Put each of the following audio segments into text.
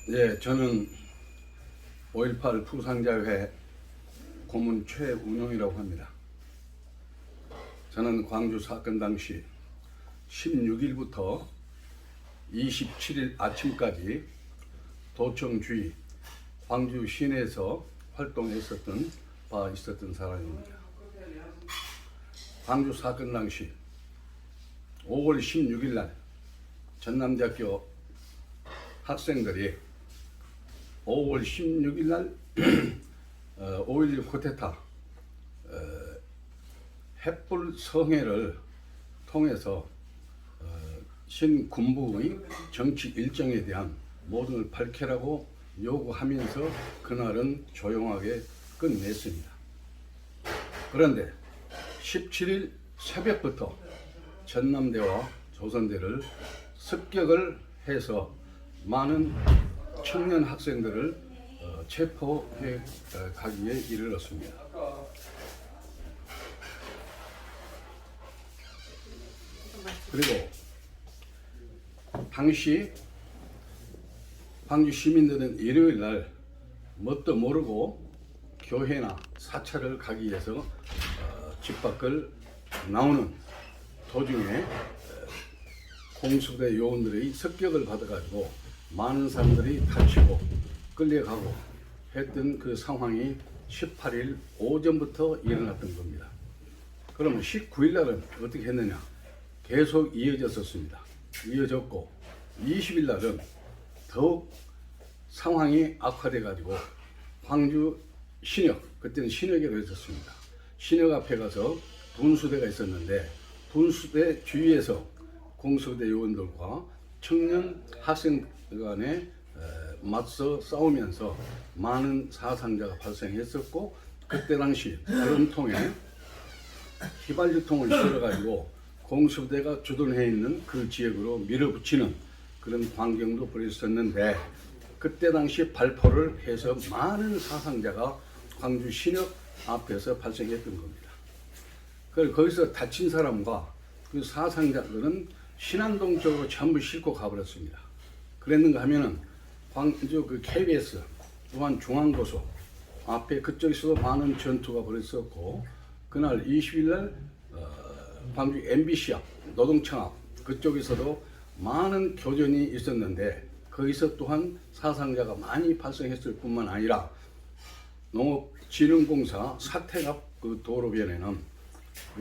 네, 저는 5.18 부상자회 고문 최운용이라고 합니다. 저는 광주 사건 당시 16일부터 27일 아침까지 도청 주위 광주 시내에서 활동했었던 바 있었던 사람입니다. 광주 사건 당시 5월 16일 날 전남대학교 학생들이 5월 16일 날 5.16 쿠데타 횃불 성회를 통해서 신군부의 정치 일정에 대한 모든 걸 밝히라고 요구하면서 그날은 조용하게 끝냈습니다. 그런데 17일 새벽부터 전남대와 조선대를 습격을 해서 많은 청년 학생들을 체포해 가기에 이르렀습니다. 그리고 당시 광주 시민들은 일요일 날 뭣도 모르고 교회나 사찰을 가기 위해서 집 밖을 나오는 도중에 공수부대 요원들의 습격을 받아가지고 많은 사람들이 다치고 끌려가고 했던 그 상황이 18일 오전부터 일어났던 겁니다. 그러면 19일 날은 어떻게 했느냐? 계속 이어졌었습니다. 이어졌고 20일 날은 더욱 상황이 악화돼 가지고 광주 신역, 그때는 신역이라고 했었습니다. 신역 앞에 가서 분수대가 있었는데 분수대 주위에서 공수부대 요원들과 청년 학생 간에 맞서 싸우면서 많은 사상자가 발생했었고, 그때 당시 드럼통에 휘발유통을 실어가지고 공수부대가 주둔해 있는 그 지역으로 밀어붙이는 그런 광경도 벌였었는데, 그때 당시 발포를 해서 많은 사상자가 광주 신역 앞에서 발생했던 겁니다. 그래서 거기서 다친 사람과 그 사상자들은 신안동 쪽으로 전부 싣고 가버렸습니다. 그랬는가 하면은 광주 그 KBS 또한 중앙고속 앞에 그쪽에서도 많은 전투가 벌어졌었고, 그날 20일 날 광주 MBC 앞, 노동청 앞 그쪽에서도 많은 교전이 있었는데, 거기서 또한 사상자가 많이 발생했을 뿐만 아니라 농업진흥공사 사택 앞 그 도로변에는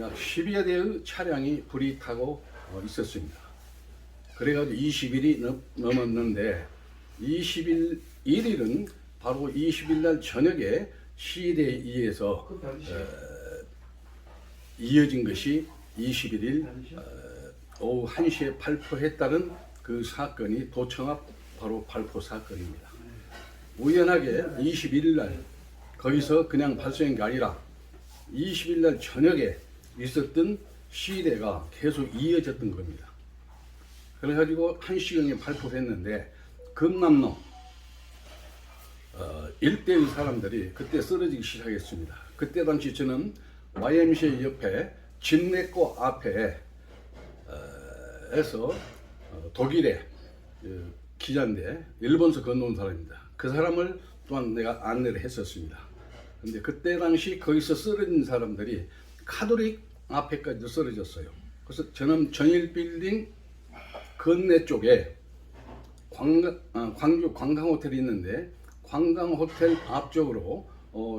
약 10여 대의 차량이 불이 타고 있었습니다. 그래가지고 20일이 넘었는데 1일은 바로 20일 날 저녁에 시위대에 의해서 이어진 것이 21일 오후 1시에 발포했다는 그 사건이 도청 앞 바로 발포 사건입니다. 우연하게 21일 날 거기서 그냥 발생한 게 아니라 20일 날 저녁에 있었던 시위대가 계속 이어졌던 겁니다. 그래가지고 1시경에 발포를 했는데 금남로 일대의 사람들이 그때 쓰러지기 시작했습니다. 그때 당시 저는 YMCA 옆에 진내고 앞에 에서 독일의 기자인데 일본서 건너온 사람입니다. 그 사람을 또한 내가 안내를 했었습니다. 근데 그때 당시 거기서 쓰러진 사람들이 카톨릭 앞에까지도 쓰러졌어요. 그래서 저는 전일빌딩 건네 쪽에 광주 관광호텔이 있는데 관광호텔 앞쪽으로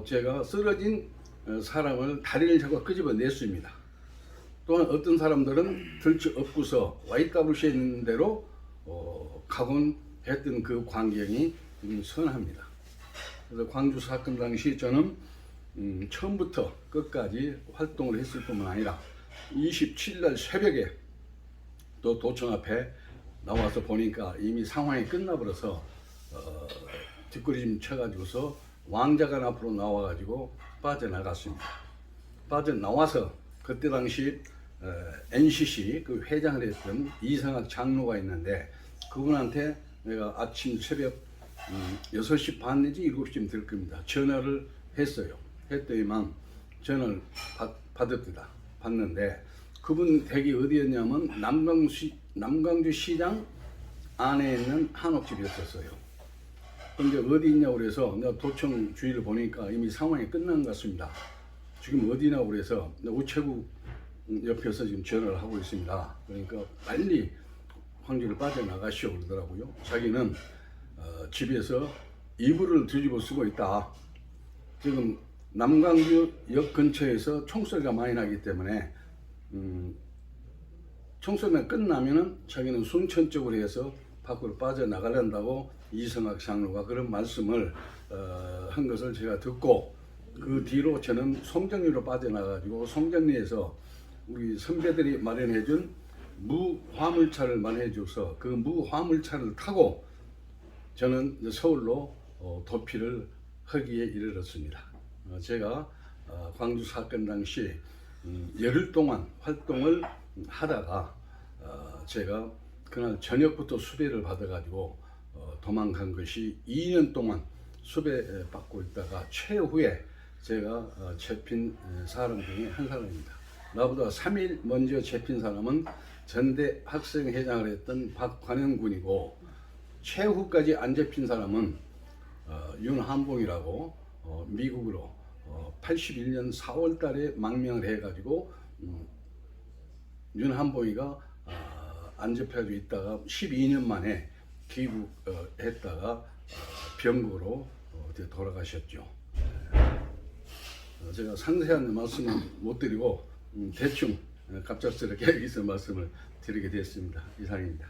제가 쓰러진 사람을 다리를 잡고 끄집어냈습니다. 또한 어떤 사람들은 들쳐 업고서 YWC에 있는 대로 가곤 했던 그 광경이 선합니다. 그래서 광주 사건 당시 저는 처음부터 끝까지 활동을 했을 뿐만 아니라 27일 날 새벽에 또 도청 앞에 나와서 보니까 이미 상황이 끝나버려서 뒷걸음 쳐가지고서 왕자관 앞으로 나와가지고 빠져나갔습니다. 빠져나와서 그때 당시 NCC 그 회장을 했던 이상학 장로가 있는데 그분한테 내가 아침 새벽 6시 반 내지 7시쯤 될 겁니다. 전화를 했어요. 했더니만 전화를 받았는데 그분 댁이 어디였냐면 남광주 시장 안에 있는 한옥집이었었어요. 근데 어디 있냐고 그래서 내가 도청 주의를 보니까 이미 상황이 끝난 것 같습니다. 지금 어디냐고 그래서 우체국 옆에서 지금 전화를 하고 있습니다. 그러니까 빨리 황주를 빠져나가시오 그러더라고요. 자기는 집에서 이불을 뒤집어 쓰고 있다. 지금 남강주역 근처에서 총소리가 많이 나기 때문에 총소리가 끝나면은 자기는 순천 쪽으로 해서 밖으로 빠져나가려고 이성학 장로가 그런 말씀을 한 것을 제가 듣고 그 뒤로 저는 송정리로 빠져나가지고 송정리에서 우리 선배들이 마련해준 무화물차를 마련해줘서 그 무화물차를 타고 저는 서울로 도피를 하기에 이르렀습니다. 제가 광주 사건 당시 열흘 동안 활동을 하다가 제가 그날 저녁부터 수배를 받아가지고 도망간 것이 2년 동안 수배받고 있다가 최후에 제가 잡힌 사람 중에 한 사람입니다. 나보다 3일 먼저 잡힌 사람은 전대 학생회장을 했던 박관현 군이고 최후까지 안 잡힌 사람은 윤한봉이라고 미국으로 81년 4월 달에 망명을 해가지고 윤한봉이가 안 잡혀져 있다가 12년 만에 귀국했다가 병으로 돌아가셨죠. 제가 상세한 말씀은 못 드리고 대충 갑작스럽게 여기서 말씀을 드리게 됐습니다. 이상입니다.